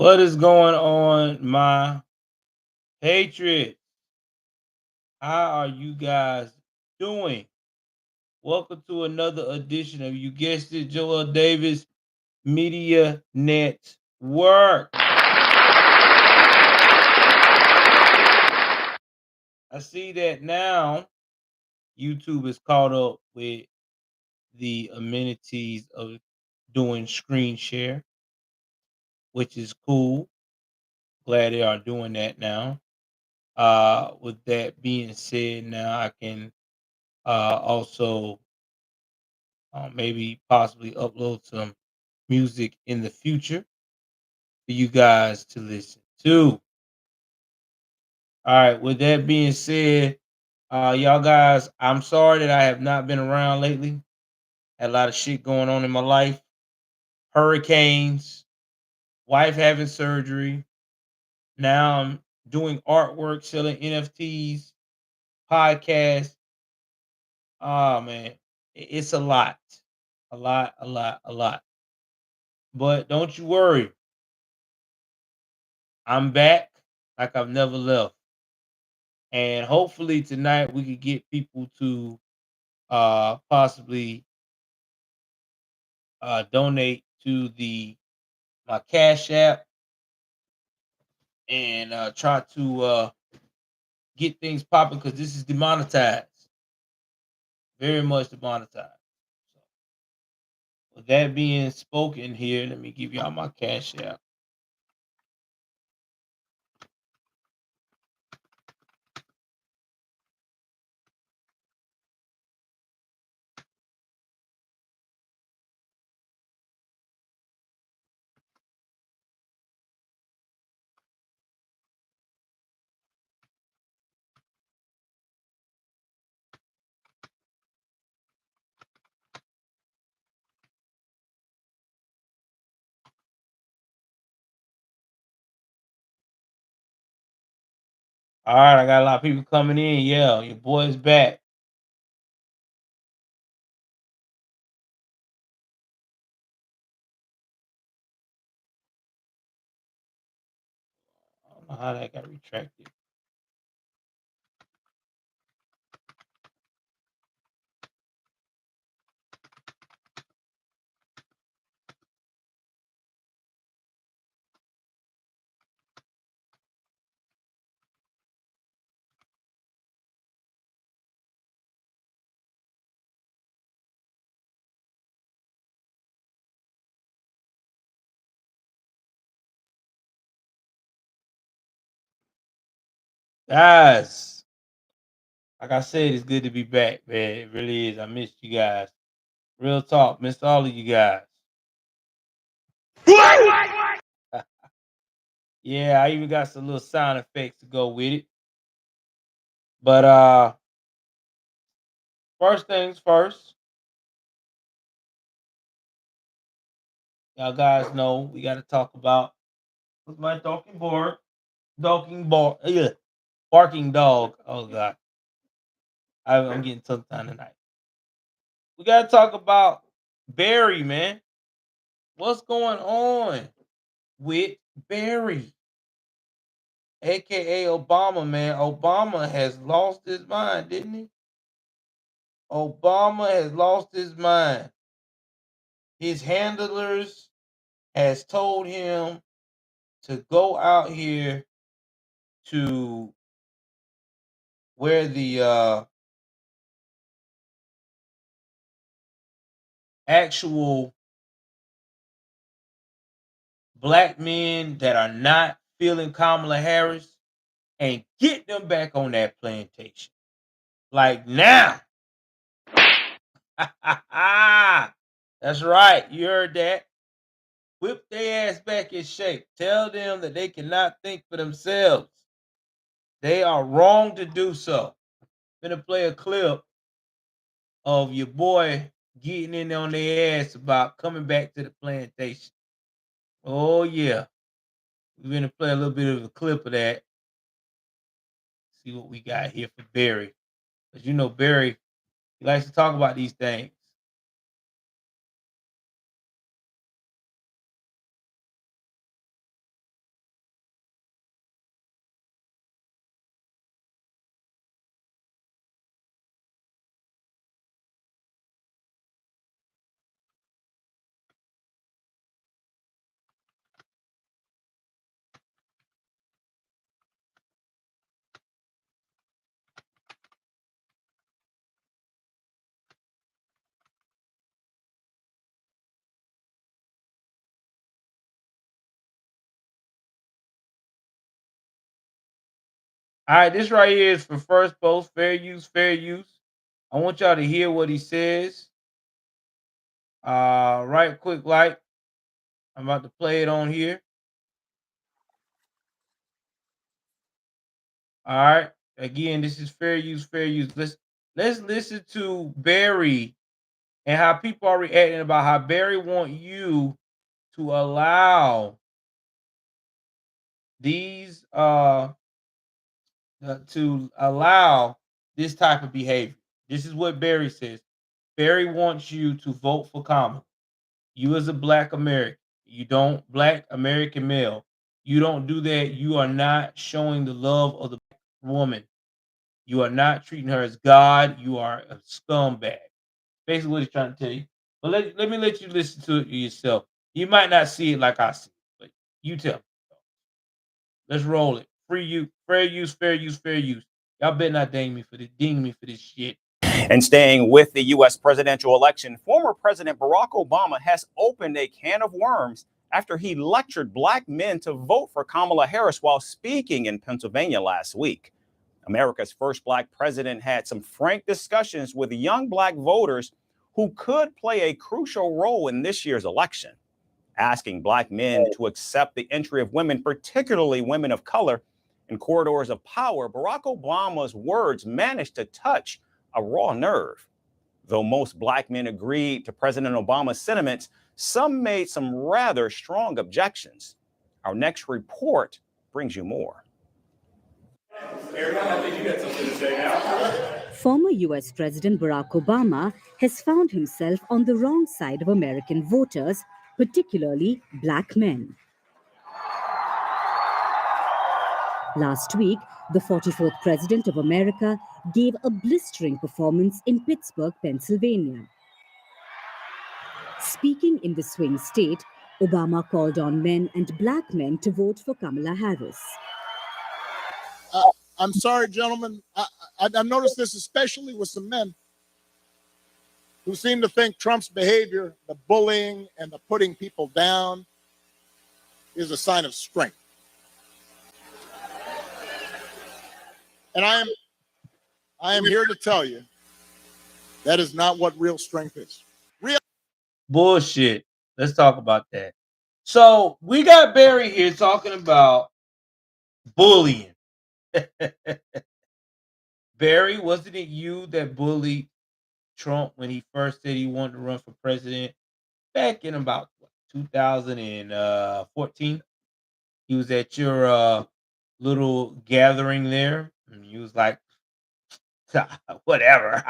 What is going on, my patriots? How are you guys doing? Welcome to another edition of, you guessed it, Joel Davis Media Network. I see that now YouTube is caught up with the amenities of doing screen share, which is cool. Glad they are doing that now. With that being said, now I can also maybe possibly upload some music in the future for you guys to listen to. All right, with that being said, y'all guys, I'm sorry that I have not been around lately. Had a lot of shit going on in my life. Hurricanes, wife having surgery. Now I'm doing artwork, selling NFTs, podcasts. Oh man, it's a lot. A lot, a lot, a lot. But don't you worry. I'm back like I've never left. And hopefully tonight we could get people to possibly donate to the my Cash App and try to get things popping because this is demonetized, very much demonetized. So, with that being spoken here, let me give y'all my Cash App. All right, I got a lot of people coming in. Yeah, your boy's back. I don't know how that got retracted. Guys, like I said, it's good to be back, man. It really is. I missed you guys. Real talk, missed all of you guys. Yeah, I even got some little sound effects to go with it. But first things first, y'all guys know we got to talk about what's my yeah, barking dog. Oh god, I'm getting tongue tied tonight. We got to talk about Barry, man. What's going on with Barry, aka Obama, man? Obama has lost his mind, didn't he? Obama has lost his mind. His handlers has told him to go out here to where the actual black men that are not feeling Kamala Harris and get them back on that plantation. Like now. That's right. You heard that. Whip their ass back in shape. Tell them that they cannot think for themselves. They are wrong to do so. I'm gonna play a clip of your boy getting in on their ass about coming back to the plantation. Oh yeah. We're gonna play a little bit of a clip of that. See what we got here for Barry. Because you know Barry, he likes to talk about these things. All right, this right here is for first post, fair use, fair use. I want y'all to hear what he says. Right quick, like I'm about to play it on here. All right. Again, this is fair use, fair use. Let's listen to Barry and how people are reacting about how Barry want you to allow these to allow this type of behavior. This is what Barry says. Barry wants you to vote for Kamala. You as a black American, you don't black American male, you don't do that. You are not showing the love of the woman. You are not treating her as God. You are a scumbag. Basically, what he's trying to tell you. But let me let you listen to it yourself. You might not see it like I see it, but you tell me. Let's roll it. Free use, fair use, fair use, fair use. Y'all better not ding me for this shit. And staying with the U.S. presidential election, former President Barack Obama has opened a can of worms after he lectured black men to vote for Kamala Harris while speaking in Pennsylvania last week. America's first black president had some frank discussions with young black voters who could play a crucial role in this year's election, asking black men to accept the entry of women, particularly women of color, in corridors of power. Barack Obama's words managed to touch a raw nerve. Though most black men agreed to President Obama's sentiments, some made some rather strong objections. Our next report brings you more. Former U.S. President Barack Obama has found himself on the wrong side of American voters, particularly black men. Last week, the 44th President of America gave a blistering performance in Pittsburgh, Pennsylvania. Speaking in the swing state, Obama called on men and black men to vote for Kamala Harris. I'm sorry, gentlemen. I've noticed this especially with some men who seem to think Trump's behavior, the bullying and the putting people down, is a sign of strength. And I am here to tell you that is not what real strength is. Bullshit. Let's talk about that. So we got Barry here talking about bullying. Barry, wasn't it you that bullied Trump when he first said he wanted to run for president back in about 2014? He was at your little gathering there, and he was like, whatever.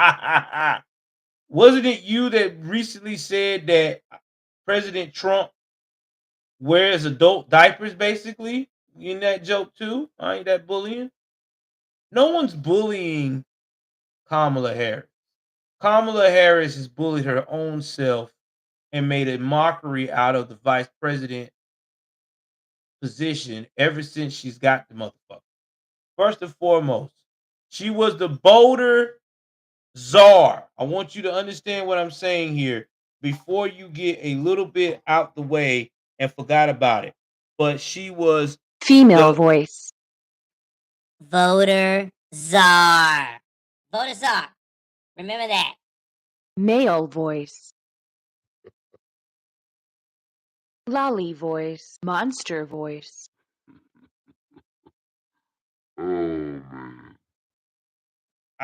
Wasn't it you that recently said that President Trump wears adult diapers, basically, in that joke too? Ain't that bullying? No one's bullying Kamala Harris. Kamala Harris has bullied her own self and made a mockery out of the vice president position ever since she's got the motherfucker. First and foremost, she was the Boulder czar. I want you to understand what I'm saying here before you get a little bit out the way and forgot about it. But she was Female voice. Voter czar. Voter czar. Remember that. Male voice. Lolly voice. Monster voice. I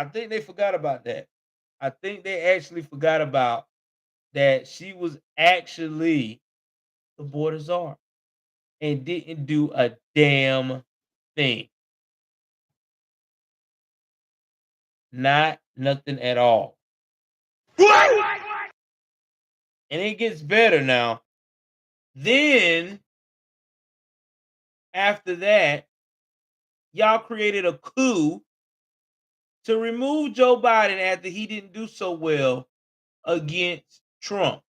think they forgot about that. I think they actually forgot about that she was actually the border czar and didn't do a damn thing. Not nothing at all. And it gets better now. Then, after that, y'all created a coup to remove Joe Biden after he didn't do so well against Trump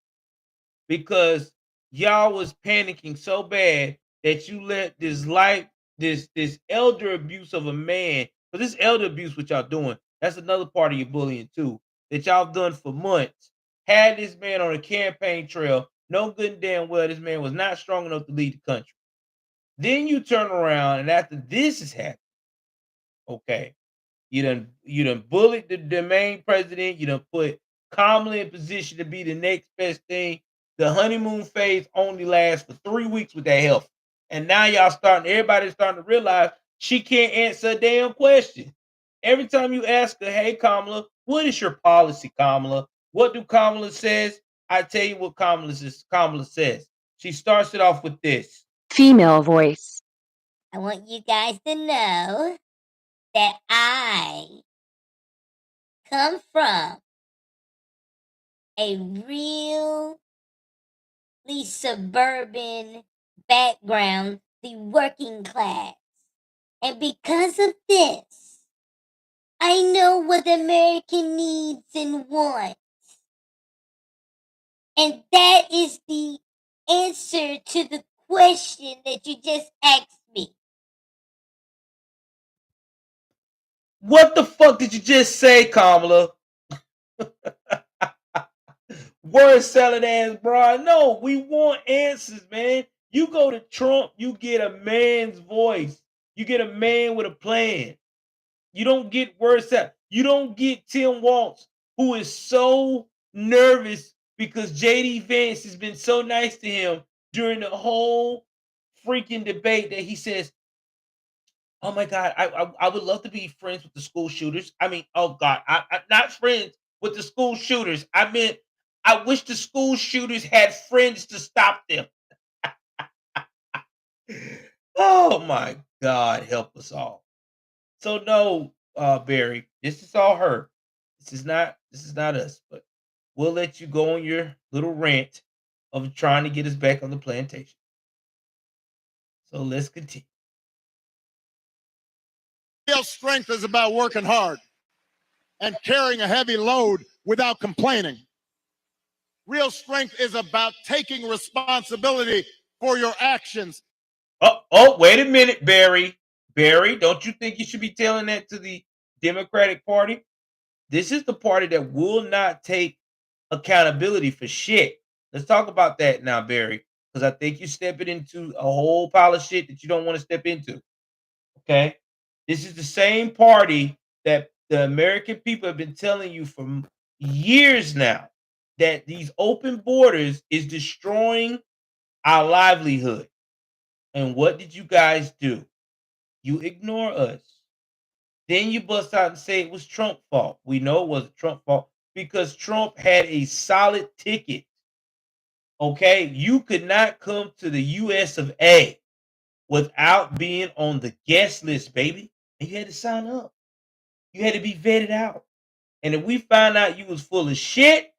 because y'all was panicking so bad that you let this elder abuse of a man, but this elder abuse what y'all doing, that's another part of your bullying too, that y'all done for months. Had this man on a campaign trail, no good and damn well this man was not strong enough to lead the country. Then you turn around and after this is happening, Okay. You done bullied the main president. You done put Kamala in position to be the next best thing. The honeymoon phase only lasts for 3 weeks with that health. And now everybody's starting to realize she can't answer a damn question. Every time you ask her, hey Kamala, what is your policy, Kamala? What do Kamala says? I tell you what Kamala says. She starts it off with this. Female voice. I want you guys to know that I come from a really suburban background, the working class. And because of this, I know what America needs and wants. And that is the answer to the question that you just asked me. What the fuck did you just say, Kamala? Word salad ass, bro. No, we want answers, man. You go to Trump, you get a man's voice. You get a man with a plan. You don't get word salad. You don't get Tim Walz, who is so nervous because JD Vance has been so nice to him during the whole freaking debate that he says, oh my God, I would love to be friends with the school shooters. I mean, oh God, I not friends with the school shooters. I meant I wish the school shooters had friends to stop them. Oh my God, help us all. So no, Barry, this is all her. This is not us, but we'll let you go on your little rant of trying to get us back on the plantation. So let's continue. Real strength is about working hard and carrying a heavy load without complaining. Real strength is about taking responsibility for your actions. Oh, wait a minute, Barry. Barry, don't you think you should be telling that to the Democratic Party? This is the party that will not take accountability for shit. Let's talk about that now, Barry, because I think you're stepping into a whole pile of shit that you don't want to step into. Okay? This is the same party that the American people have been telling you for years now that these open borders is destroying our livelihood. And what did you guys do? You ignore us. Then you bust out and say it was Trump's fault. We know it wasn't Trump's fault because Trump had a solid ticket. Okay, you could not come to the US of A without being on the guest list, baby. And you had to sign up. You had to be vetted out. And if we find out you was full of shit,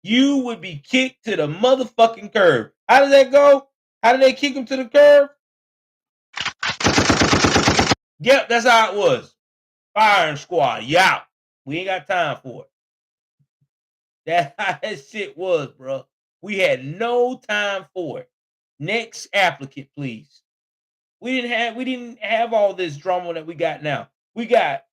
you would be kicked to the motherfucking curb. How did that go? How did they kick him to the curb? Yep, that's how it was. Firing squad, yeah. We ain't got time for it. That's how that shit was, bro. We had no time for it. Next applicant, please. We didn't have all this drama that we got now. We got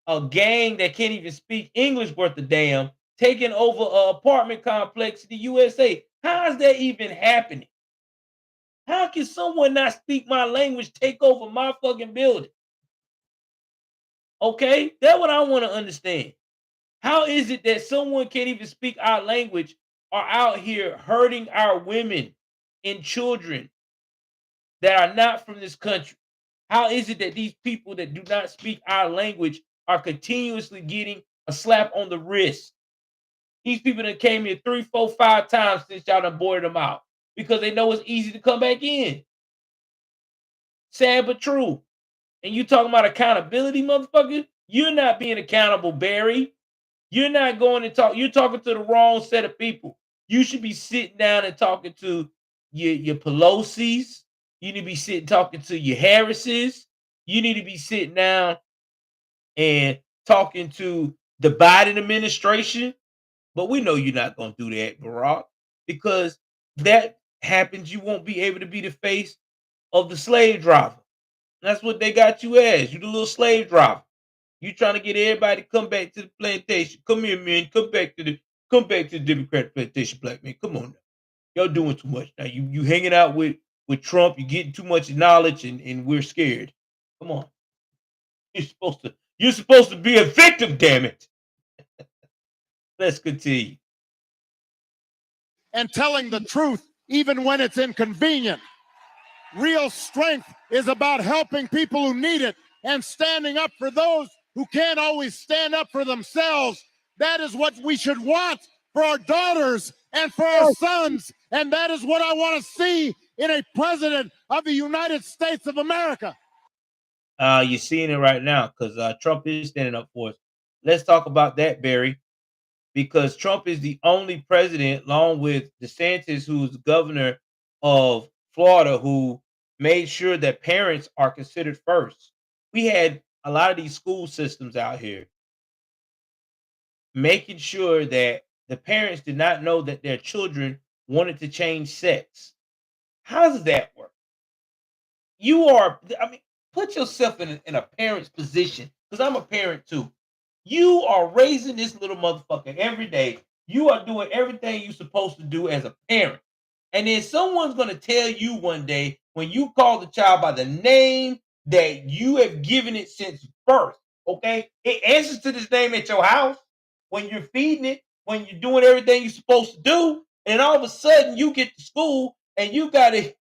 a gang that can't even speak English worth a damn taking over an apartment complex in the USA. How is that even happening? How can someone not speak my language take over my fucking building? Okay, that's what I want to understand. How is it that someone can't even speak our language are out here hurting our women and children that are not from this country? How is it that these people that do not speak our language are continuously getting a slap on the wrist? These people that came here 3, 4, 5 times since y'all done boarded them out because they know it's easy to come back in. Sad but true. And you talking about accountability, motherfucker? You're not being accountable, Barry. You're not going to talk. You're talking to the wrong set of people. You should be sitting down and talking to your Pelosi's. You need to be sitting talking to your Harris's. You need to be sitting down and talking to the Biden administration. But we know you're not going to do that, Barack, because that happens. You won't be able to be the face of the slave driver. That's what they got you as. You the little slave driver. You trying to get everybody to come back to the plantation. Come here, man. Come back to the Democratic plantation, black man. Come on now. Y'all doing too much. Now you hanging out with Trump, you getting too much knowledge and we're scared. Come on. You're supposed to be a victim, damn it. Let's continue. And telling the truth, even when it's inconvenient. Real strength is about helping people who need it and standing up for those who can't always stand up for themselves. That is what we should want for our daughters and for our sons. And that is what I want to see in a president of the United States of America. You're seeing it right now because Trump is standing up for us. Let's talk about that, Barry, because Trump is the only president, along with DeSantis, who's the governor of Florida, who made sure that parents are considered first. We had a lot of these school systems out here making sure that the parents did not know that their children wanted to change sex. How does that work? Put yourself in a parent's position, because I'm a parent too. You are raising this little motherfucker every day. You are doing everything you're supposed to do as a parent. And then someone's going to tell you one day, when you call the child by the name that you have given it since birth, okay? It answers to this name at your house when you're feeding it, when you're doing everything you're supposed to do. And all of a sudden you get to school and you got to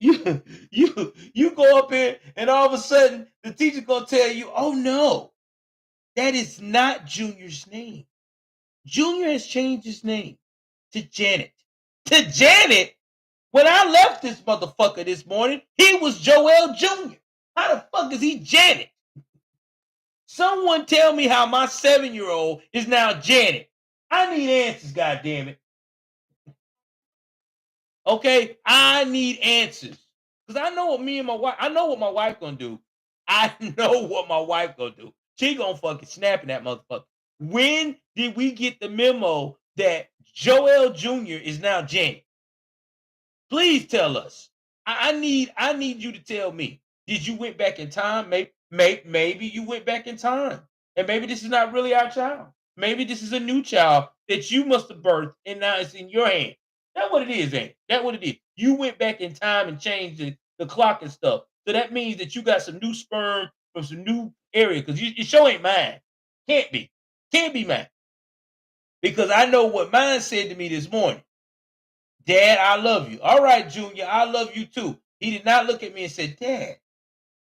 you go up here and all of a sudden the teacher's gonna tell you, oh no, that is not Junior's name. Junior has changed his name to Janet. To Janet? When I left this motherfucker this morning, he was Joel Jr. How the fuck is he Janet? Someone tell me how my 7-year-old is now Janet. I need answers, goddammit. Okay, I need answers. Because I know what I know what my wife gonna do. I know what my wife gonna do. She gonna fucking snap in that motherfucker. When did we get the memo that Joel Jr. is now Janet? Please tell us. I need you to tell me. Did you went back in time? Maybe you went back in time. And maybe this is not really our child. Maybe this is a new child that you must have birthed and now it's in your hand. That's what it is, ain't it? That's what it is. You went back in time and changed the clock and stuff. So that means that you got some new sperm from some new area, because your show ain't mine. Can't be. Can't be mine. Because I know what mine said to me this morning. Dad, I love you. All right, Junior, I love you too. He did not look at me and say, Dad,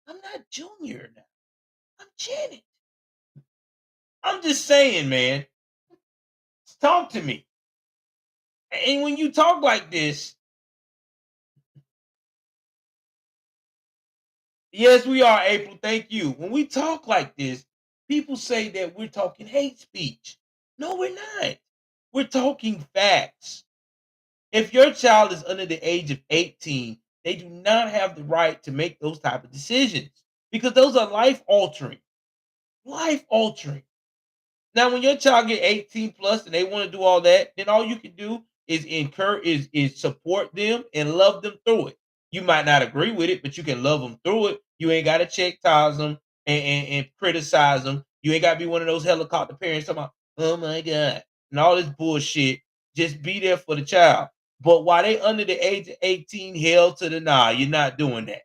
I'm not Junior now. I'm Janet. I'm just saying, man. Talk to me. And when you talk like this, yes, we are, April. Thank you. When we talk like this, people say that we're talking hate speech. No, we're not. We're talking facts. If your child is under the age of 18, they do not have the right to make those type of decisions, because those are life altering. Life altering. Now, when your child get 18 plus and they want to do all that, then all you can do is is support them and love them through it. You might not agree with it, but you can love them through it. You ain't got to chastise them and criticize them. You ain't got to be one of those helicopter parents talking about, oh my God, and all this bullshit. Just be there for the child. But while they under the age of 18, hell to the nah, you're not doing that.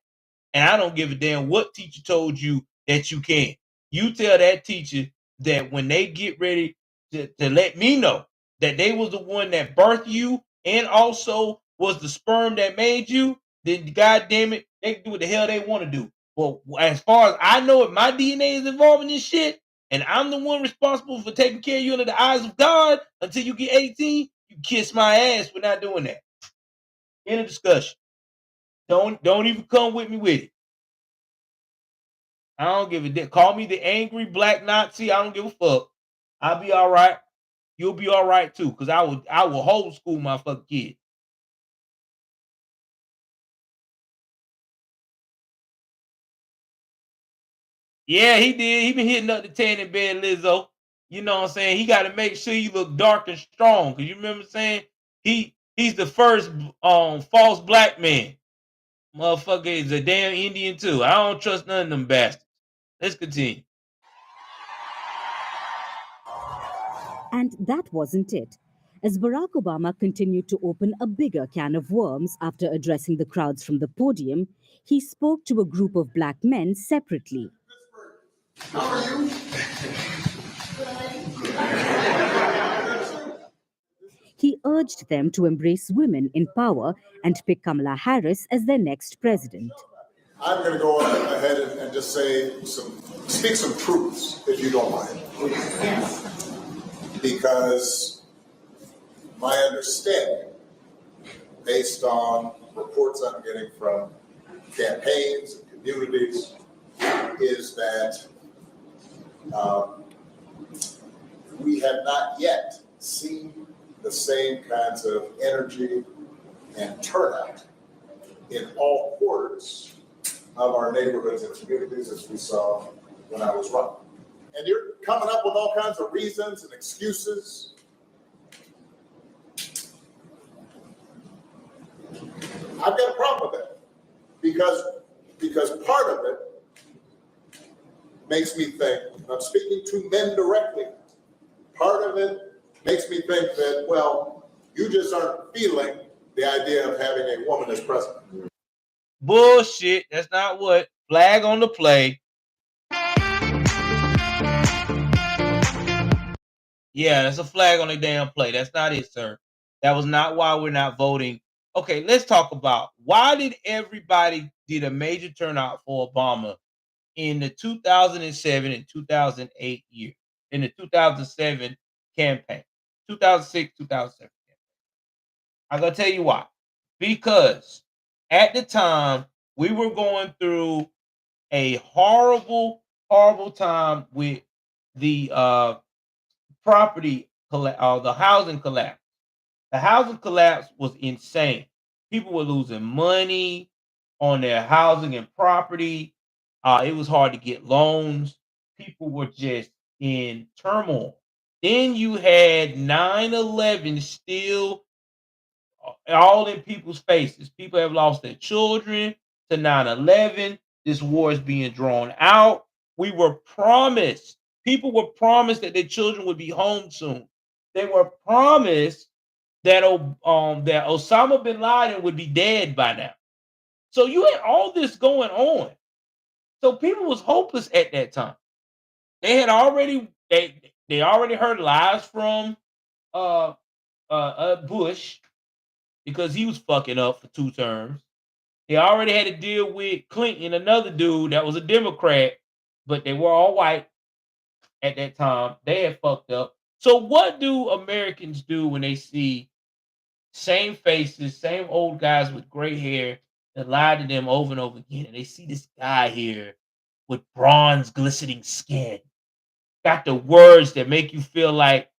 And I don't give a damn what teacher told you that you can. You tell that teacher that when they get ready to let me know that they was the one that birthed you and also was the sperm that made you, then God damn it, they can do what the hell they want to do. Well, as far as I know, if my DNA is involved in this shit, and I'm the one responsible for taking care of you under the eyes of God until you get 18, you kiss my ass for not doing that. End of discussion. Don't even come with me with it. I don't give a damn. Call me the angry black Nazi. I don't give a fuck. I'll be all right. You'll be all right too, because I will homeschool my fucking kid. Yeah, he did. He been hitting up the tanning bed, Lizzo. You know what I'm saying? He got to make sure you look dark and strong. Cause you remember saying he's the first false black man. Motherfucker is a damn Indian too. I don't trust none of them bastards. Let's continue. And that wasn't it. as Barack Obama continued to open a bigger can of worms after addressing the crowds from the podium, he spoke to a group of black men separately. How are you? He urged them to embrace women in power and pick Kamala Harris as their next president. I'm going to go ahead and just speak some truths, if you don't mind. Yes. Because my understanding, based on reports I'm getting from campaigns and communities, is that we have not yet seen the same kinds of energy and turnout in all quarters of our neighborhoods and communities as we saw when I was running. And you're coming up with all kinds of reasons and excuses. I've got a problem with that because part of it makes me think, I'm speaking to men directly, part of it makes me think that, well, you just aren't feeling the idea of having a woman as president. Bullshit. That's not what. Flag on the play. Yeah, that's a flag on the damn play. That's not it, sir. That was not why we're not voting. Okay, let's talk about why did everybody did a major turnout for Obama in the 2007 and 2008 year, in the 2007 campaign, 2006, 2007 campaign. I'm going to tell you why. Because at the time, we were going through a horrible, horrible time with the the housing collapse. The housing collapse was insane. People were losing money on their housing and property. It was hard to get loans. People were just in turmoil. Then you had 9/11 still all in people's faces. People have lost their children to 9/11. This war is being drawn out. We were promised, people were promised that their children would be home soon. They were promised that that Osama bin Laden would be dead by now. So you had all this going on. So people was hopeless at that time. They had already they already heard lies from Bush because he was fucking up for 2 terms. They already had to deal with Clinton, another dude that was a Democrat, but they were all white at that time. They had fucked up. So what do Americans do when they see same faces, same old guys with gray hair that lied to them over and over again, and they see this guy here with bronze glistening skin, got the words that make you feel like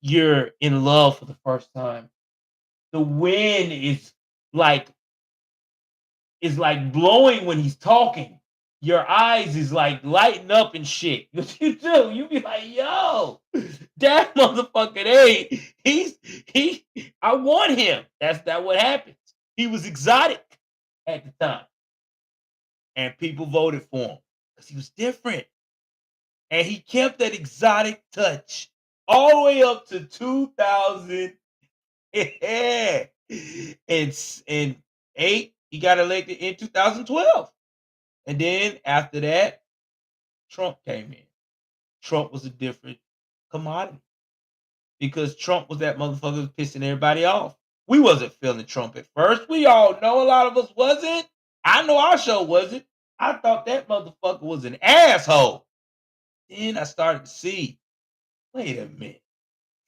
you're in love for the first time. The wind is like blowing when he's talking. Your eyes is like lighting up and shit. What you do? You be like, yo, that motherfucker, hey, I want him. That's what happens. He was exotic at the time. And people voted for him because he was different. And he kept that exotic touch all the way up to 2000. And 8, he got elected in 2012. And then after that, Trump came in. Trump was a different commodity because Trump was that motherfucker pissing everybody off. We wasn't feeling Trump at first. We all know a lot of us wasn't. I know our show wasn't. I thought that motherfucker was an asshole. Then I started to see, wait a minute.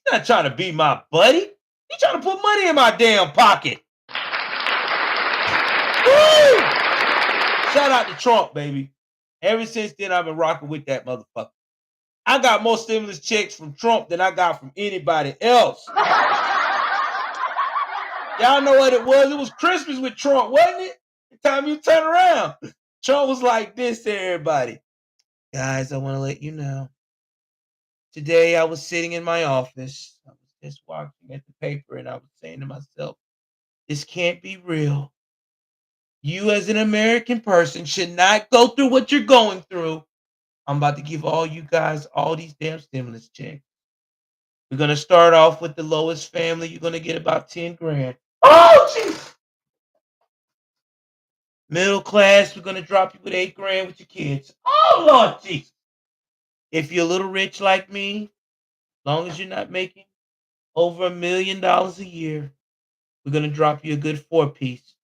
He's not trying to be my buddy. He's trying to put money in my damn pocket. Woo! Shout out to Trump, baby. Ever since then, I've been rocking with that motherfucker. I got more stimulus checks from Trump than I got from anybody else. Y'all know what it was? It was Christmas with Trump, wasn't it? The time you turn around, Trump was like this to everybody. Guys, I want to let you know. Today, I was sitting in my office. I was just watching at the paper, and I was saying to myself, this can't be real. You as an American person should not go through what you're going through. I'm about to give all you guys all these damn stimulus checks. We're gonna start off with the lowest family. You're gonna get about 10 grand. Oh, jeez. Middle class, we're gonna drop you with 8 grand with your kids. Oh, Lord Jesus. If you're a little rich like me, as long as you're not making over $1 million a year, we're gonna drop you a good 4-piece,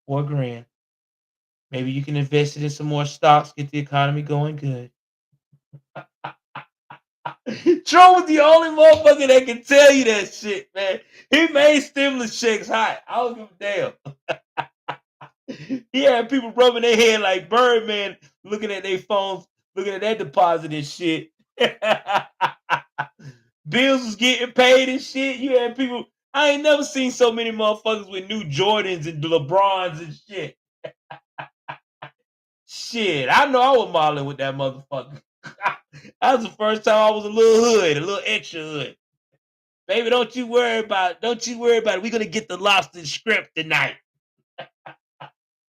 4 grand. Maybe you can invest it in some more stocks, get the economy going good. Trump was the only motherfucker that can tell you that shit, man. He made stimulus checks hot. I don't give a damn. He had people rubbing their head like Birdman, looking at their phones, looking at that deposit and shit. Bills was getting paid and shit. You had people. I ain't never seen so many motherfuckers with new Jordans and LeBrons and shit. Shit, I know I was modeling with that motherfucker. That was the first time I was a little hood, a little extra hood. Baby, don't you worry about it. We're gonna get the lobster shrimp tonight.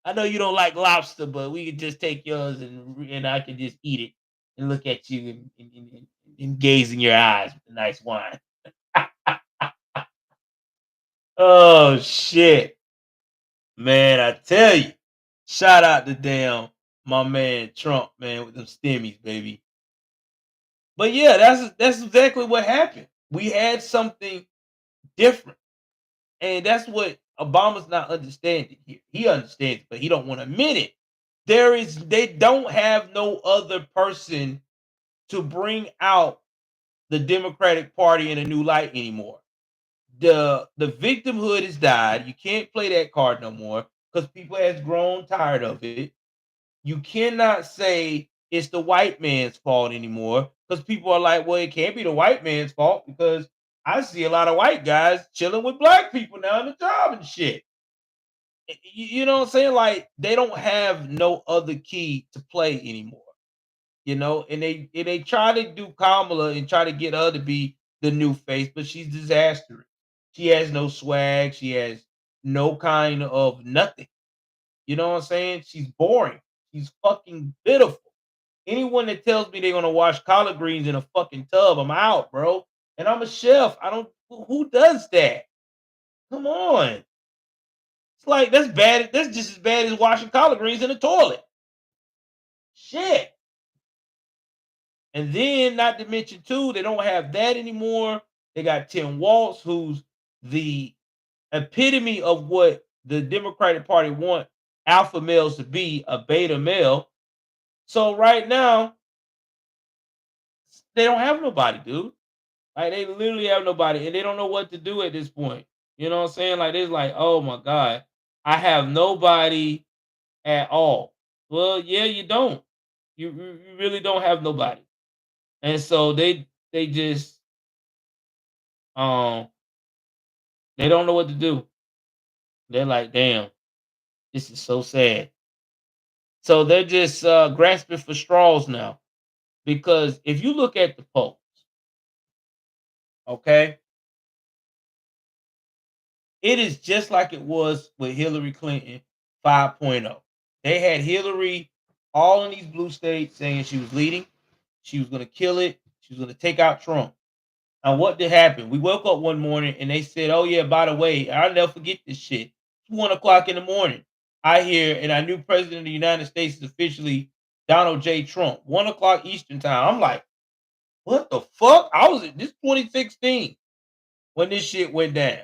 I know you don't like lobster, but we can just take yours and I can just eat it and look at you and gaze in your eyes with a nice wine. Oh shit. Man, I tell you. Shout out to damn my man Trump, man, with them stimmies, baby. But yeah, that's exactly what happened. We had something different. And that's what Obama's not understanding here. He understands, but he don't want to admit it. They don't have no other person to bring out the Democratic Party in a new light anymore. The victimhood has died. You can't play that card no more because people has grown tired of it. You cannot say it's the white man's fault anymore because people are like, well, it can't be the white man's fault because I see a lot of white guys chilling with black people now in the job and shit. You know what I'm saying? Like they don't have no other key to play anymore. You know, and they try to do Kamala and try to get her to be the new face, but she's disastrous. She has no swag. She has no kind of nothing. You know what I'm saying? She's boring. She's fucking pitiful. Anyone that tells me they're gonna wash collard greens in a fucking tub, I'm out, bro. And I'm a chef. I don't. Who does that? Come on. It's like that's bad. That's just as bad as washing collard greens in the toilet. Shit. And then, not to mention, too, they don't have that anymore. They got Tim Walz, who's the epitome of what the Democratic Party want alpha males to be, a beta male. So right now, they don't have nobody, dude. Like they literally have nobody, and they don't know what to do at this point. You know what I'm saying? Like they're like, oh my god, I have nobody at all. Well, yeah, you don't. You really don't have nobody, and so they just um they don't know what to do. They're like, damn, this is so sad. So they're just grasping for straws now because if you look at the polls, okay, it is just like it was with Hillary Clinton 5.0. They had Hillary all in these blue states saying she was leading, she was going to kill it, she was going to take out Trump. And what did happen? We woke up one morning and they said, oh, yeah, by the way, I'll never forget this shit. It's 1 o'clock in the morning. I hear, and our new president of the United States is officially Donald J. Trump, 1 o'clock Eastern time. I'm like, what the fuck? I was in this 2016 when this shit went down.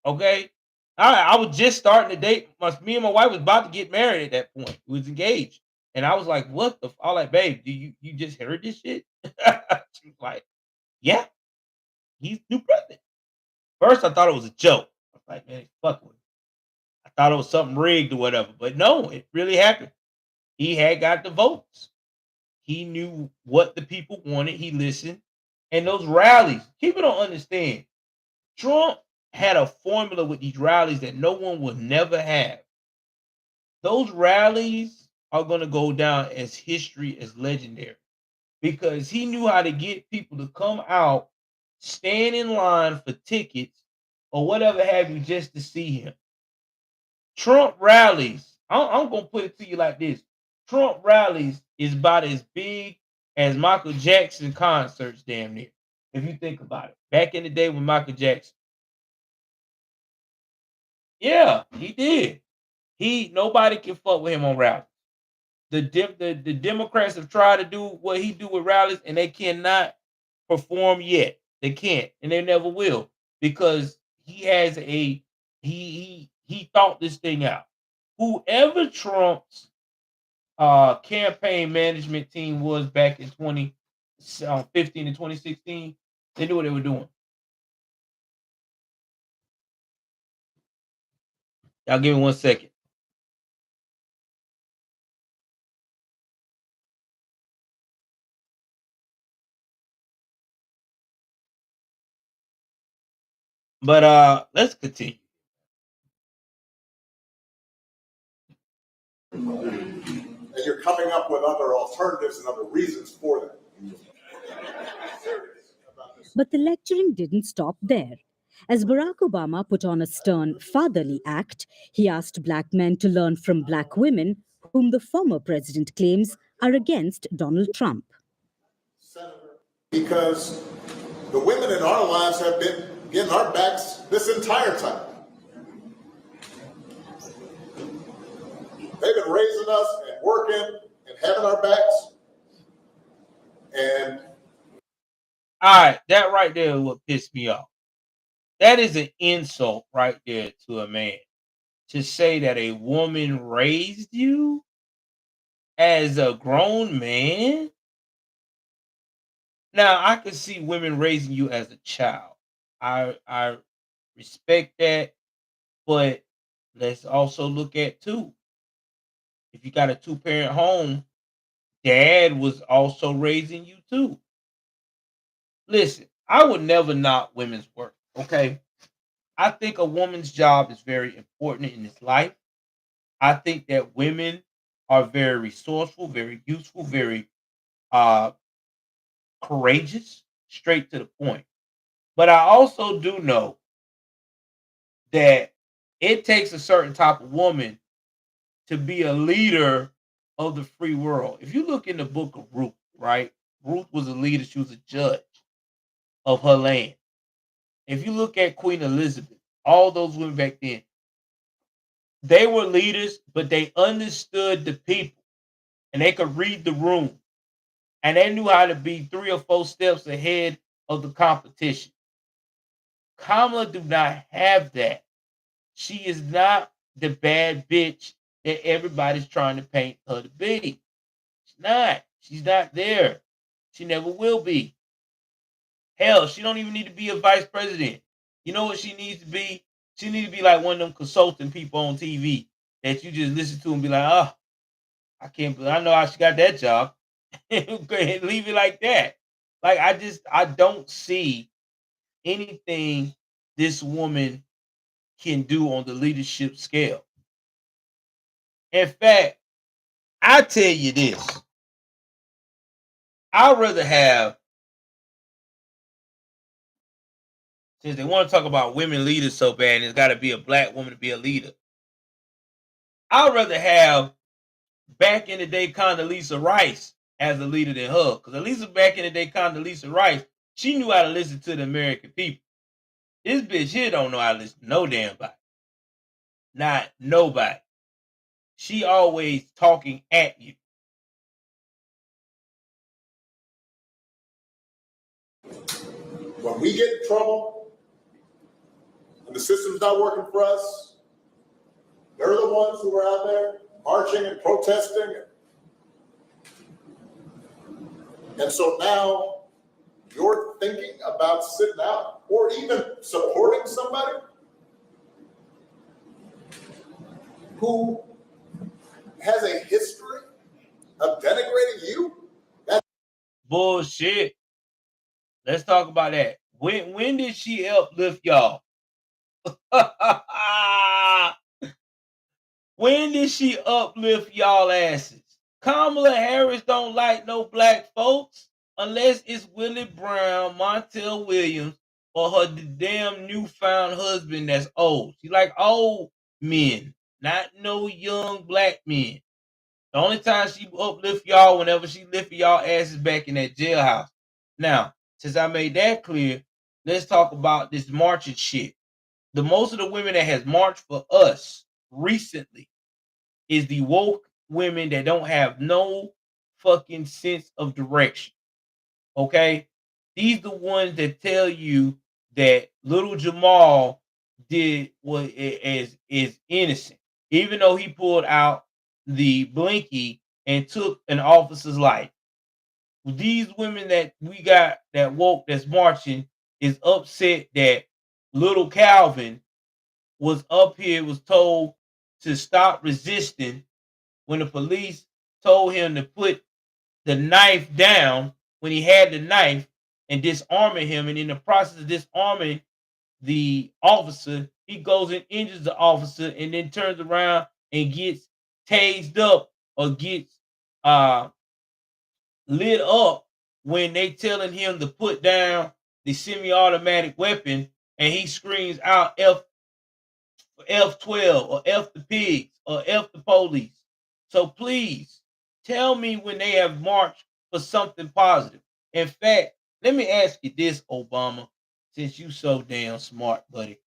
Okay. I was just starting to date. Me and my wife was about to get married at that point. We was engaged. And I was like, what the I was like, babe, do you just heard this shit? She was like, yeah, he's new president. First I thought it was a joke. I was like, man, fuck with me. I thought it was something rigged or whatever. But no, it really happened. He had got the votes. He knew what the people wanted. He listened. And those rallies, people don't understand. Trump had a formula with these rallies that no one will never have. Those rallies are going to go down as history, as legendary, because he knew how to get people to come out, stand in line for tickets or whatever have you just to see him. Trump rallies, I'm going to put it to you like this. Trump rallies is about as big as Michael Jackson concerts, damn near. If you think about it, back in the day with Michael Jackson, yeah, he did. Nobody can fuck with him on rallies. The Democrats have tried to do what he do with rallies, and they cannot perform yet. They can't, and they never will, because he has he thought this thing out. Whoever Trump's campaign management team was back in 2015 and 2016, they knew what they were doing. Y'all give me 1 second. But let's continue. And you're coming up with other alternatives and other reasons for that. But the lecturing didn't stop there. As Barack Obama put on a stern fatherly act, he asked black men to learn from black women, whom the former president claims are against Donald Trump. Because the women in our lives have been getting our backs this entire time. They've been raising us and working and having our backs. And all right, that right there is what pissed me off. That is an insult right there to a man, to say that a woman raised you as a grown man. Now, I can see women raising you as a child. I respect that, but let's also look at too. If you got a 2-parent home, dad was also raising you too. Listen, I would never knock women's work, okay? I think a woman's job is very important in this life. I think that women are very resourceful, very useful, very courageous, straight to the point. But I also do know that it takes a certain type of woman to be a leader of the free world. If you look in the book of Ruth, right? Ruth was a leader, she was a judge of her land. If you look at Queen Elizabeth, all those women back then, they were leaders, but they understood the people and they could read the room. And they knew how to be 3 or 4 steps ahead of the competition. Kamala do not have that. She is not the bad bitch that everybody's trying to paint her to be. She's not. She's not there. She never will be. Hell, she don't even need to be a vice president. You know what she needs to be? She needs to be like one of them consulting people on TV that you just listen to and be like, oh, I can't believe, I know how she got that job. Go ahead and leave it like that. Like, I don't see anything this woman can do on the leadership scale. In fact, I tell you this. I'd rather have, since they want to talk about women leaders so bad, and it's got to be a black woman to be a leader. I'd rather have back in the day Condoleezza Rice as a leader than her. Because at least back in the day, Condoleezza Rice, she knew how to listen to the American people. This bitch here don't know how to listen to no damn body. Not nobody. She always talking at you. when we get in trouble and the system's not working for us, they're the ones who are out there marching and protesting. And so now you're thinking about sitting out or even supporting somebody who has a history of denigrating you? That's bullshit. Let's talk about that. When did she uplift y'all? When did she uplift y'all asses? Kamala Harris don't like no black folks unless it's Willie Brown, Montel Williams, or her damn newfound husband that's old. She like old men, not no young black men. The only time she uplift y'all whenever she lift y'all asses back in that jailhouse. Now, since I made that clear, let's talk about this marching shit. The most of the women that has marched for us recently is the woke women that don't have no fucking sense of direction. Okay? These the ones that tell you that little Jamal did what is innocent, even though he pulled out the blinky and took an officer's life. These women that we got that woke that's marching is upset that little Calvin was up here, was told to stop resisting when the police told him to put the knife down when he had the knife and disarming him. And in the process of disarming the officer, he goes and injures the officer and then turns around and gets tased up or gets lit up when they telling him to put down the semi-automatic weapon, and he screams out F12 or F the pigs or F the police. So please tell me when they have marched for something positive. In fact, let me ask you this, Obama, since you so damn smart, buddy.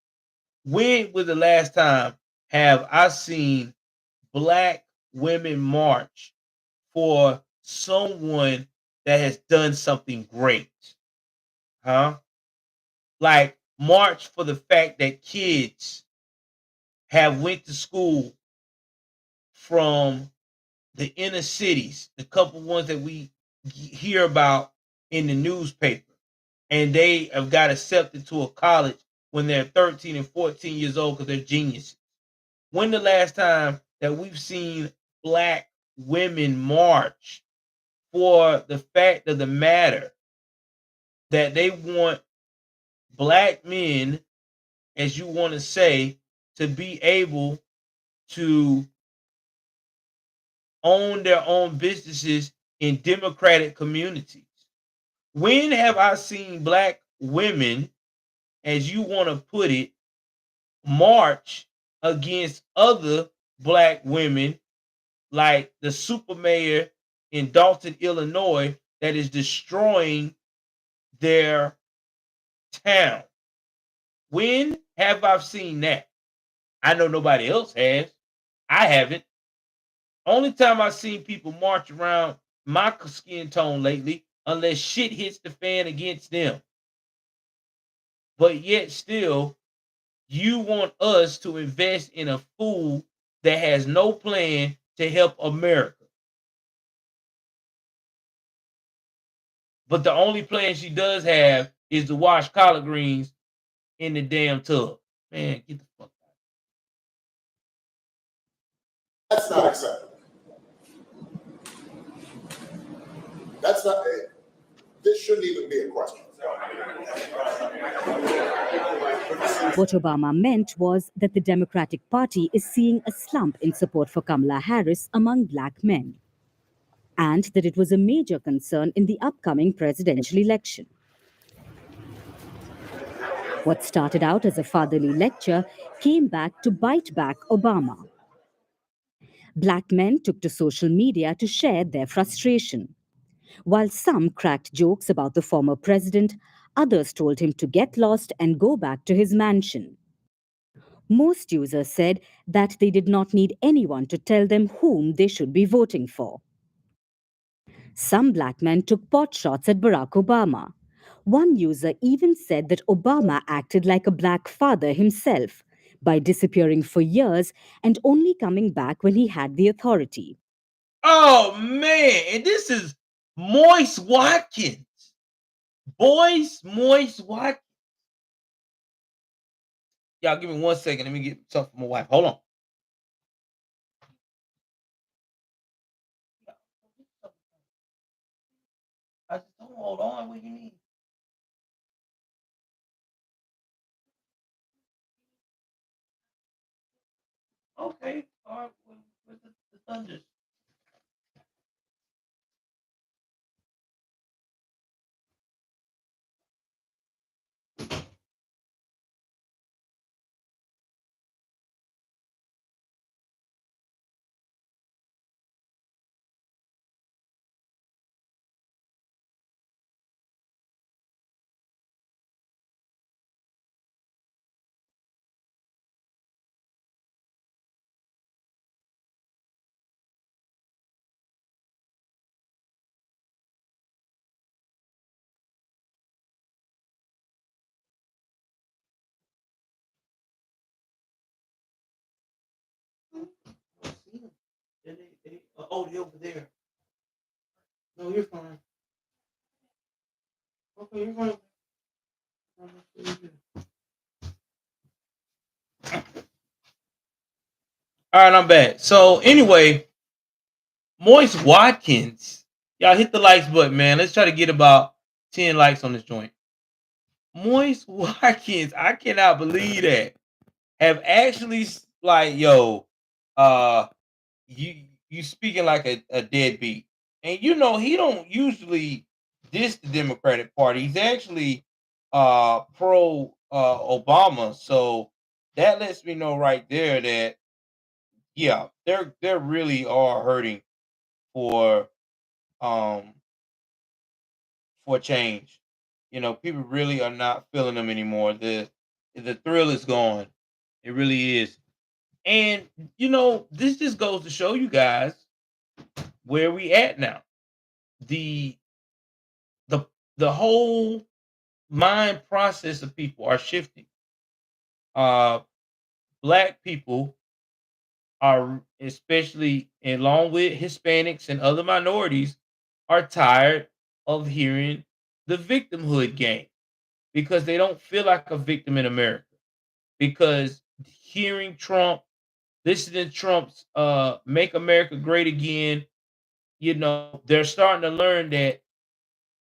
When was the last time have I seen black women march for someone that has done something great? Huh? Like march for the fact that kids have went to school from the inner cities, the couple ones that we hear about in the newspaper, and they have got accepted to a college when they're 13 and 14 years old because they're geniuses. When the last time that we've seen black women march for the fact of the matter that they want black men, as you want to say, to be able to own their own businesses in democratic communities? When have I seen black women, as you want to put it, march against other black women like the super mayor in Dalton, Illinois, that is destroying their town? When have I seen that? I know nobody else has. I haven't. Only time I've seen people march around my skin tone lately, unless shit hits the fan against them. But yet still, you want us to invest in a fool that has no plan to help America. But the only plan she does have is to wash collard greens in the damn tub. Man, get the fuck out. That's not acceptable. That's not, this shouldn't even be a question. What Obama meant was that the Democratic Party is seeing a slump in support for Kamala Harris among black men, and that it was a major concern in the upcoming presidential election. What started out as a fatherly lecture came back to bite back Obama. Black men took to social media to share their frustration. While some cracked jokes about the former president, others told him to get lost and go back to his mansion. Most users said that they did not need anyone to tell them whom they should be voting for. Some black men took pot shots at Barack Obama. One user even said that Obama acted like a black father himself by disappearing for years and only coming back when he had the authority. Oh man, and this is Moist Watkins. Moist Watkins. Y'all give me 1 second. Let me get something from my wife. Hold on. I just don't hold on. What you need? Okay. All right. Where's the thunder? Oh, they're over there. No, you're fine. Okay, you're fine. All right, I'm back. So anyway, Moist Watkins, y'all hit the likes button, man. Let's try to get about 10 likes on this joint. Moist Watkins, I cannot believe that. Have actually like, yo, uh, you speaking like a deadbeat, and you know he don't usually diss the Democratic Party. He's actually pro Obama, so that lets me know right there that yeah, they're really are hurting for um for change. You know, people really are not feeling them anymore. The thrill is gone. It really is. And you know, this just goes to show you guys where we at now. The the the whole mind process of people are shifting. Uh Black people are, especially along with Hispanics and other minorities, are tired of hearing the victimhood game because they don't feel like a victim in America. Because hearing Trump, listening to Trump's make America great again, you know, they're starting to learn that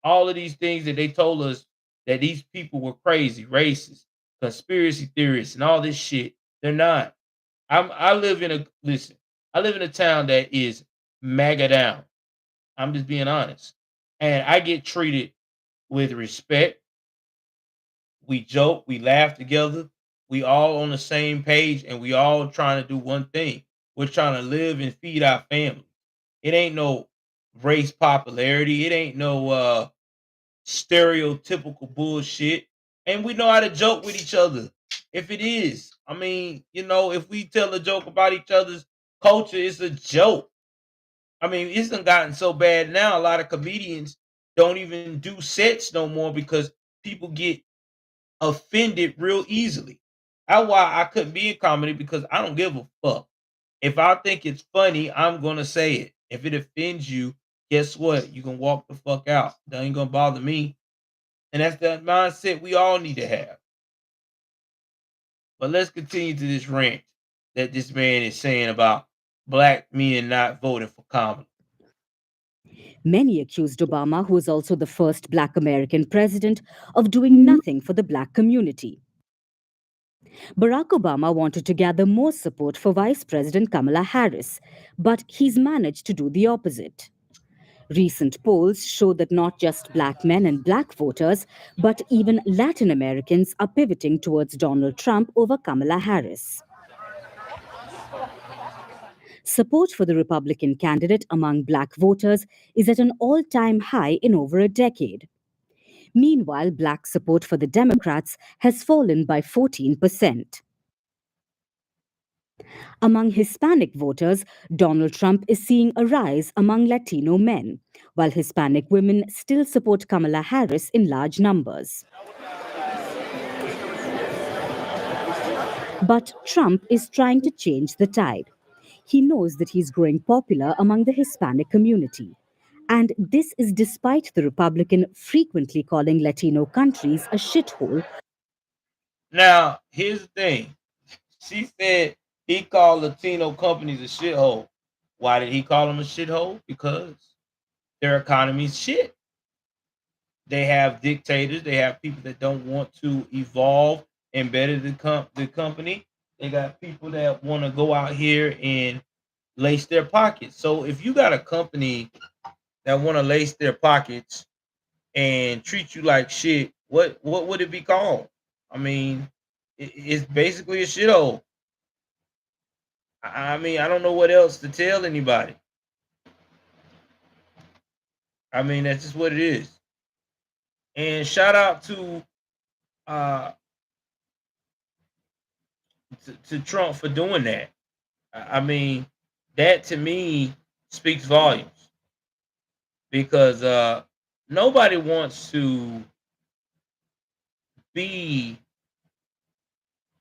all of these things that they told us that these people were crazy, racist, conspiracy theorists, and all this shit, they're not. I live in a listen. I live in a town that is MAGA down. I'm just being honest, and I get treated with respect. We joke, we laugh together. We all on the same page, and we all trying to do one thing. We're trying to live and feed our family. It ain't no race popularity. It ain't no stereotypical bullshit. And we know how to joke with each other. If it is, I mean, you know, if we tell a joke about each other's culture, it's a joke. I mean, it's done gotten so bad now. A lot of comedians don't even do sets no more because people get offended real easily. That's why I couldn't be in comedy because I don't give a fuck. If I think it's funny, I'm gonna say it. If it offends you, guess what? You can walk the fuck out. That ain't gonna bother me. And that's the mindset we all need to have. But let's continue to this rant that this man is saying about black men not voting for Kamala. Many accused Obama, who was also the first Black American president, of doing nothing for the Black community. Barack Obama wanted to gather more support for Vice President Kamala Harris, but he's managed to do the opposite. Recent polls show that not just Black men and Black voters, but even Latin Americans are pivoting towards Donald Trump over Kamala Harris. Support for the Republican candidate among Black voters is at an all-time high in over a decade. Meanwhile, Black support for the Democrats has fallen by 14%. Among Hispanic voters, Donald Trump is seeing a rise among Latino men, while Hispanic women still support Kamala Harris in large numbers. But Trump is trying to change the tide. He knows that he's growing popular among the Hispanic community. And this is despite the Republican frequently calling Latino countries a shithole. Now, here's the thing. She said he called Latino companies a shithole. Why did he call them a shithole? Because their economy's shit. They have dictators. They have people that don't want to evolve and better the company. They got people that want to go out here and lace their pockets. So if you got a company that want to lace their pockets and treat you like shit, what would it be called? I mean, it's basically a shithole. I mean, I don't know what else to tell anybody. I mean, that's just what it is. And shout out uh to Trump for doing that. I mean, that to me speaks volumes because nobody wants to be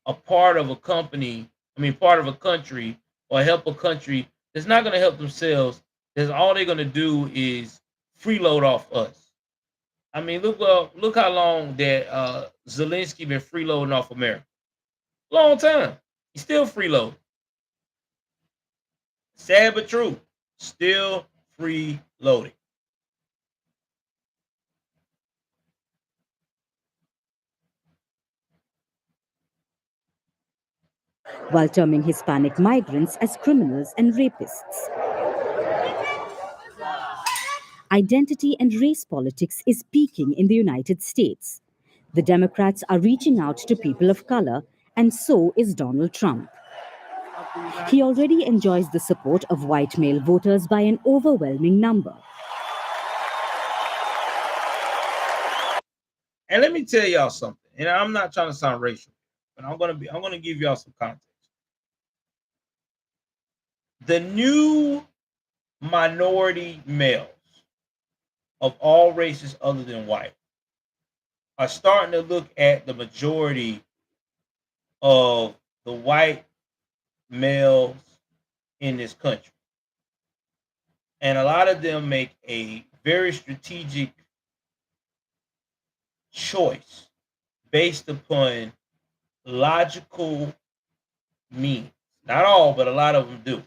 a part of a company, I mean, part of a country or help a country that's not going to help themselves That's all they're gonna do is freeload off us. I mean, look how long that Zelensky been freeloading off America. Long time. He's still freeloading. Sad but true. Still freeloading. while terming Hispanic migrants as criminals and rapists. Identity and race politics is peaking in the United States. The Democrats are reaching out to people of color, and so is Donald Trump. He already enjoys the support of white male voters by an overwhelming number. And let me tell y'all something. And I'm not trying to sound racial, but I'm gonna give y'all some context. The new minority males of all races other than white are starting to look at the majority of the white males in this country. And a lot of them make a very strategic choice based upon logical means. Not all, but a lot of them do.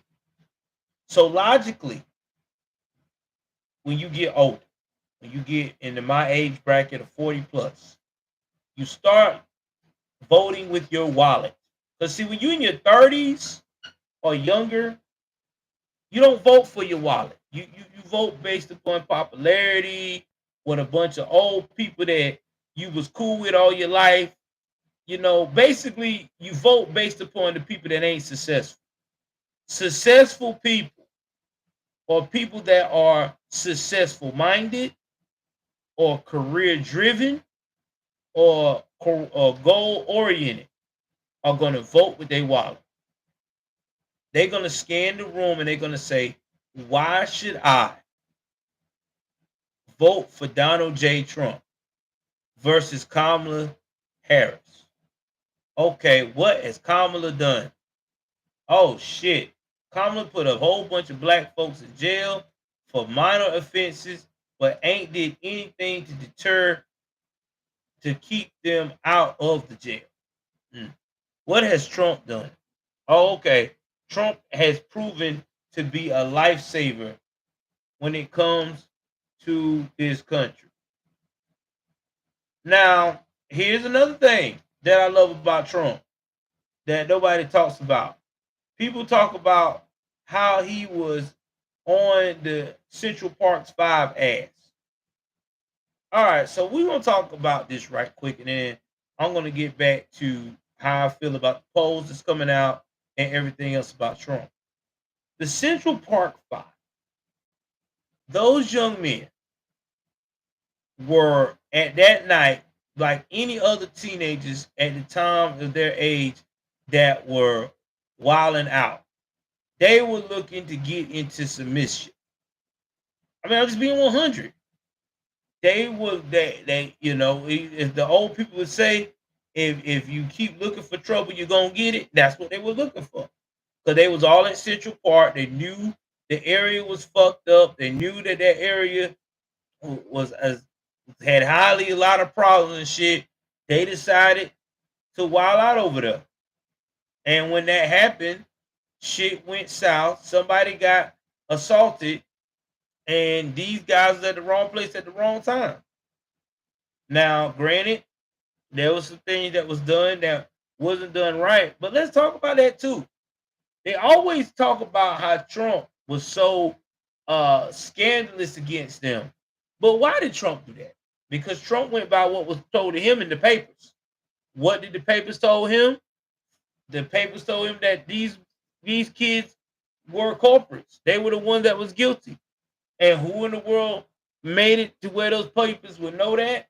So logically, when you get older, when you get into my age bracket of 40 plus, you start voting with your wallet. Because see, when you're in your 30s or younger, you don't vote for your wallet. You vote based upon popularity with a bunch of old people that you was cool with all your life. You know, basically you vote based upon the people that ain't successful. Successful people or people that are successful minded or career driven or goal oriented are going to vote with their wallet. They're going to scan the room and they're going to say, why should I vote for Donald J. Trump versus Kamala Harris? Okay, what has Kamala done? Oh, shit. Kamala put a whole bunch of black folks in jail for minor offenses, but ain't did anything to deter, to keep them out of the jail. What has Trump done? Oh, okay. Trump has proven to be a lifesaver when it comes to this country. Now, here's another thing that I love about Trump that nobody talks about. People talk about how he was on the Central Parks 5 ads. All right, so we're going to talk about this right quick, and then I'm going to get back to how I feel about the polls that's coming out and everything else about Trump. The Central Park 5, those young men were at that night like any other teenagers at the time of their age that were wilding out. They were looking to get into some mischief. I mean, I'm just being 100. They you know, if the old people would say, if you keep looking for trouble, you're gonna get it. That's what they were looking for. Because they was all in Central Park. They knew the area was fucked up. They knew that area was had highly a lot of problems and shit. They decided to wild out over there. And when that happened, shit went south. Somebody got assaulted, and these guys was at the wrong place at the wrong time. Now, granted, there was some things that was done that wasn't done right, but let's talk about that too. They always talk about how Trump was so scandalous against them. But why did Trump do that? Because Trump went by what was told to him in the papers. What did the papers told him? The papers told him that these kids were culprits. They were the ones that was guilty. And who in the world made it to where those papers would know that?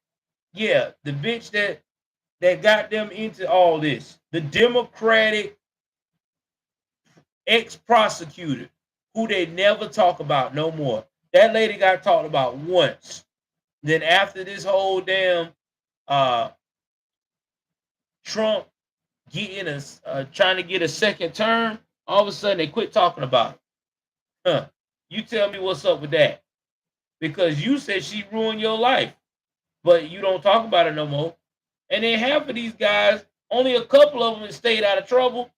Yeah, the bitch that got them into all this. The Democratic ex-prosecutor who they never talk about no more. That lady got talked about once. Then after this whole damn Trump getting trying to get a second term, all of a sudden they quit talking about it. Huh. You tell me what's up with that. Because you said she ruined your life, but you don't talk about it no more. And then half of these guys, only a couple of them have stayed out of trouble.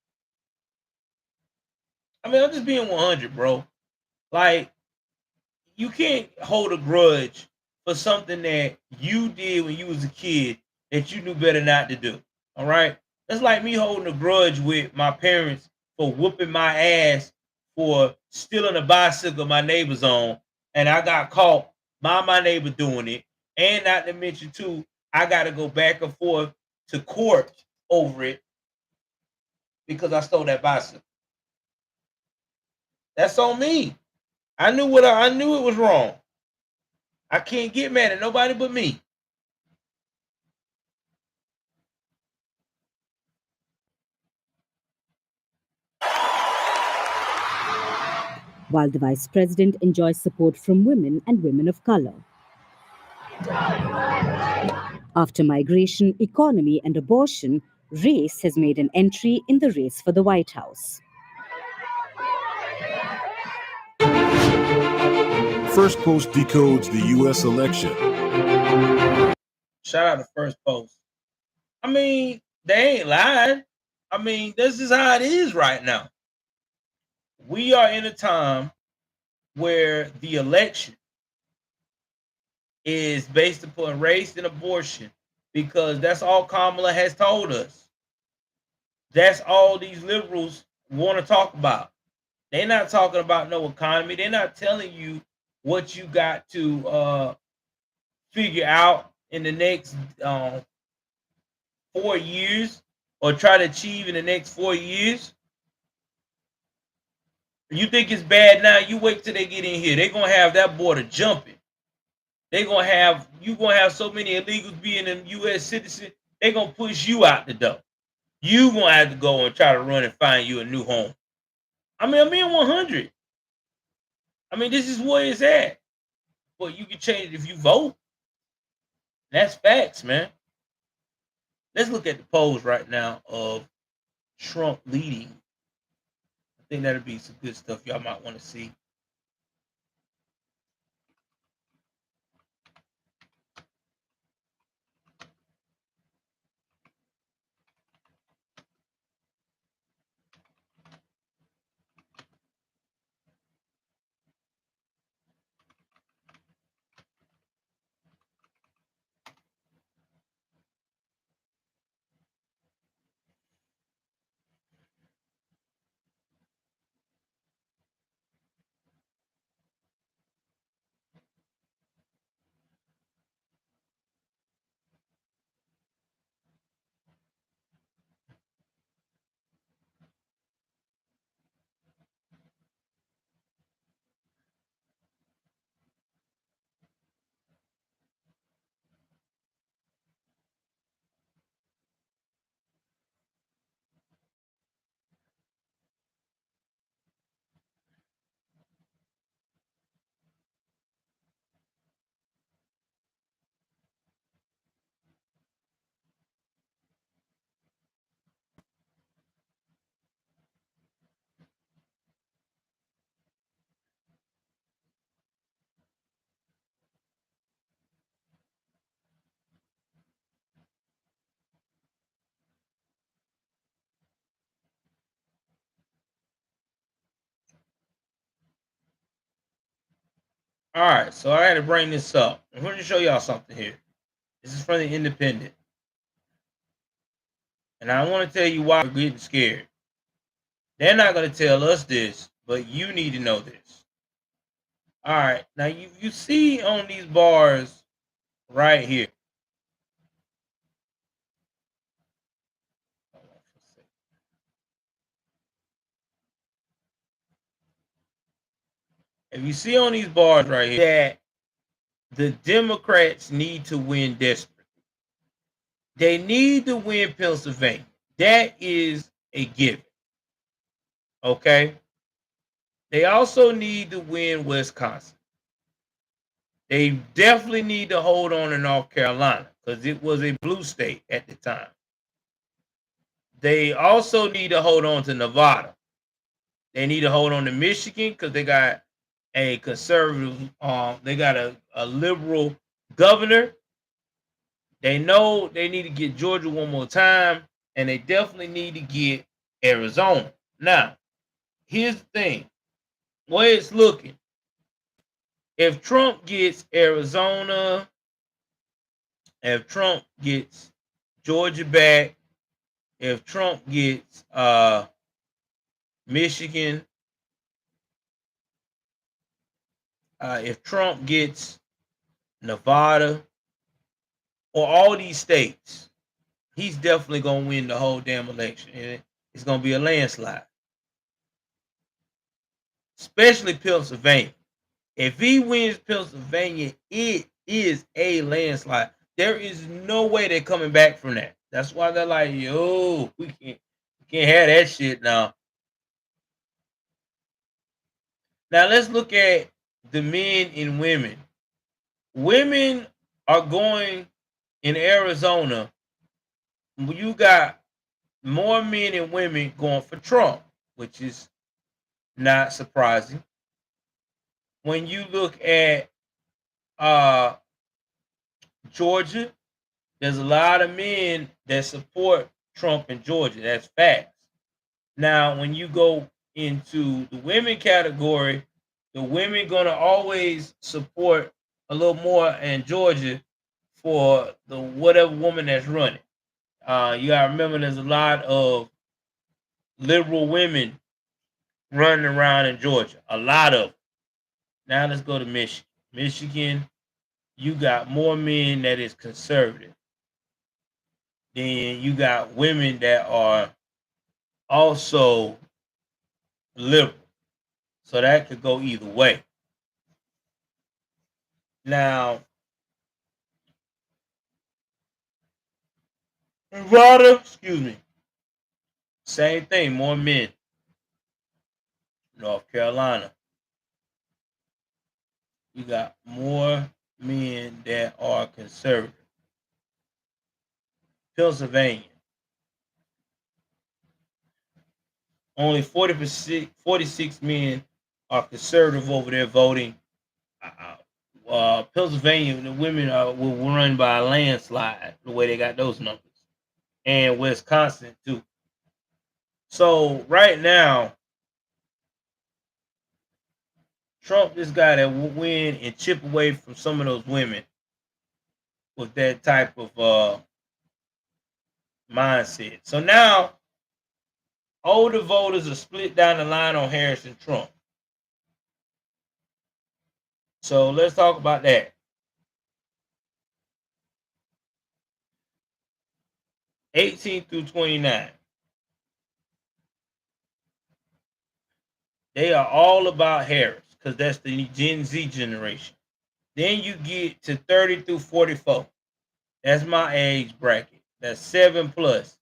I mean, I'm just being 100, bro. Like, you can't hold a grudge for something that you did when you was a kid that you knew better not to do. All right? That's like me holding a grudge with my parents for whooping my ass for stealing a bicycle my neighbor's on, and I got caught by my neighbor doing it. And not to mention, too, I got to go back and forth to court over it because I stole that bicycle. That's on me. I knew it was wrong. I can't get mad at nobody but me. While the vice president enjoys support from women and women of color. After migration, economy, and abortion, race has made an entry in the race for the White House. First Post decodes the U.S. election. Shout out to First Post. I mean, they ain't lying. I mean, this is how it is right now. We are in a time where the election is based upon race and abortion because that's all Kamala has told us. That's all these liberals want to talk about. They're not talking about no economy. They're not telling you what you got to figure out in the next 4 years or try to achieve in the next 4 years. You think it's bad now? You wait till they get in here. They're gonna have that border jumping. They're gonna have so many illegals being a U.S. citizen. They're gonna push you out the door. You gonna have to go and try to run and find you a new home. I mean, I'm in 100. I mean, this is where it's at. But you can change it if you vote. That's facts, man. Let's look at the polls right now of Trump leading. I think that'll be some good stuff y'all might want to see. All right, so I had to bring this up. I'm going to show y'all something here. This is from the Independent. And I want to tell you why we're getting scared. They're not going to tell us this, but you need to know this. All right, now you see on these bars right here. If you see on these bars right here that the Democrats need to win desperately. They need to win Pennsylvania. That is a given. Okay? They also need to win Wisconsin. They definitely need to hold on to North Carolina because it was a blue state at the time. They also need to hold on to Nevada. They need to hold on to Michigan because they got a conservative, they got a liberal governor. They know they need to get Georgia one more time, and they definitely need to get Arizona. Now, here's the thing. Way it's looking. If Trump gets Arizona, if Trump gets Georgia back, if Trump gets Michigan, if Trump gets Nevada, or all these states, he's definitely gonna win the whole damn election, and it's gonna be a landslide. Especially Pennsylvania. If he wins Pennsylvania, it is a landslide. There is no way they're coming back from that. That's why they're like, yo, we can't have that shit now. Now let's look at the men and women. Women are going in Arizona. You got more men and women going for Trump, which is not surprising. When you look at Georgia, there's a lot of men that support Trump in Georgia. That's facts. Now, when you go into the women category, the women gonna always support a little more in Georgia for the whatever woman that's running. You gotta remember there's a lot of liberal women running around in Georgia. A lot of them. Now let's go to Michigan. Michigan, you got more men that is conservative. Then you got women that are also liberal. So that could go either way. Now, Nevada, excuse me, same thing, more men. North Carolina, you got more men that are conservative. Pennsylvania, only 40%, 46 men are conservative over there voting. Pennsylvania, the women will run by a landslide the way they got those numbers, and Wisconsin too. So right now, Trump just got to win and chip away from some of those women with that type of mindset. So now, older voters are split down the line on Harris and Trump. So let's talk about that. 18 through 29. They are all about Harris because that's the Gen Z generation. Then you get to 30 through 44. That's my age bracket. That's 7 plus.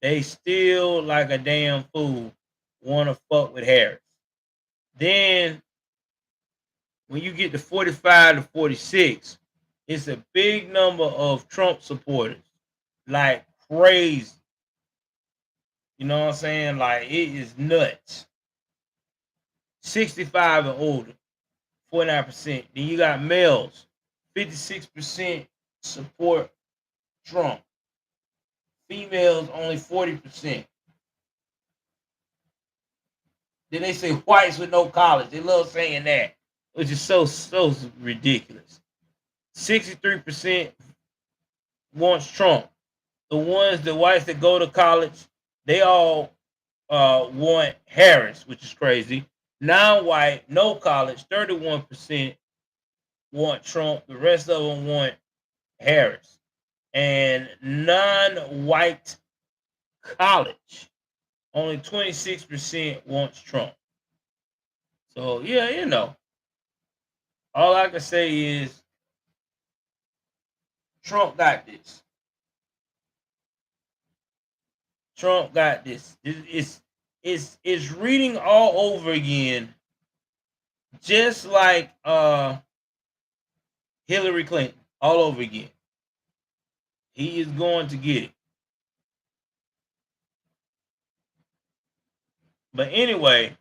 They still like a damn fool want to fuck with Harris. Then when you get to 45 to 46, it's a big number of Trump supporters. Like crazy. You know what I'm saying? Like it is nuts. 65 and older, 49%. Then you got males, 56% support Trump. Females only 40%. Then they say whites with no college. They love saying that, which is so ridiculous. 63% wants Trump. The whites that go to college, they all want Harris, which is crazy. Non-white, no college, 31% want Trump. The rest of them want Harris. And non-white college, only 26% wants Trump. So yeah, all I can say is Trump got this. Trump got this. It's reading all over again, just like Hillary Clinton, all over again. He is going to get it. But anyway,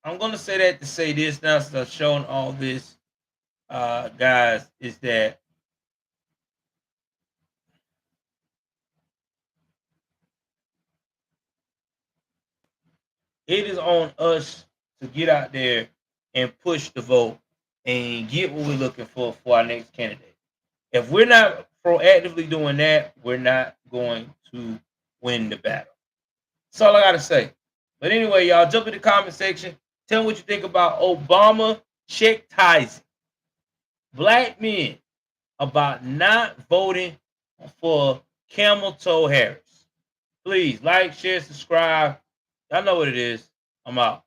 I'm gonna say that to say this now, since I've shown all this, guys, is that it is on us to get out there and push the vote and get what we're looking for our next candidate. If we're not proactively doing that, we're not going to win the battle. That's all I gotta say. But anyway, y'all jump in the comment section. Tell me what you think about Obama chastising black men about not voting for Camel Toe Harris. Please like, share, subscribe. Y'all know what it is. I'm out.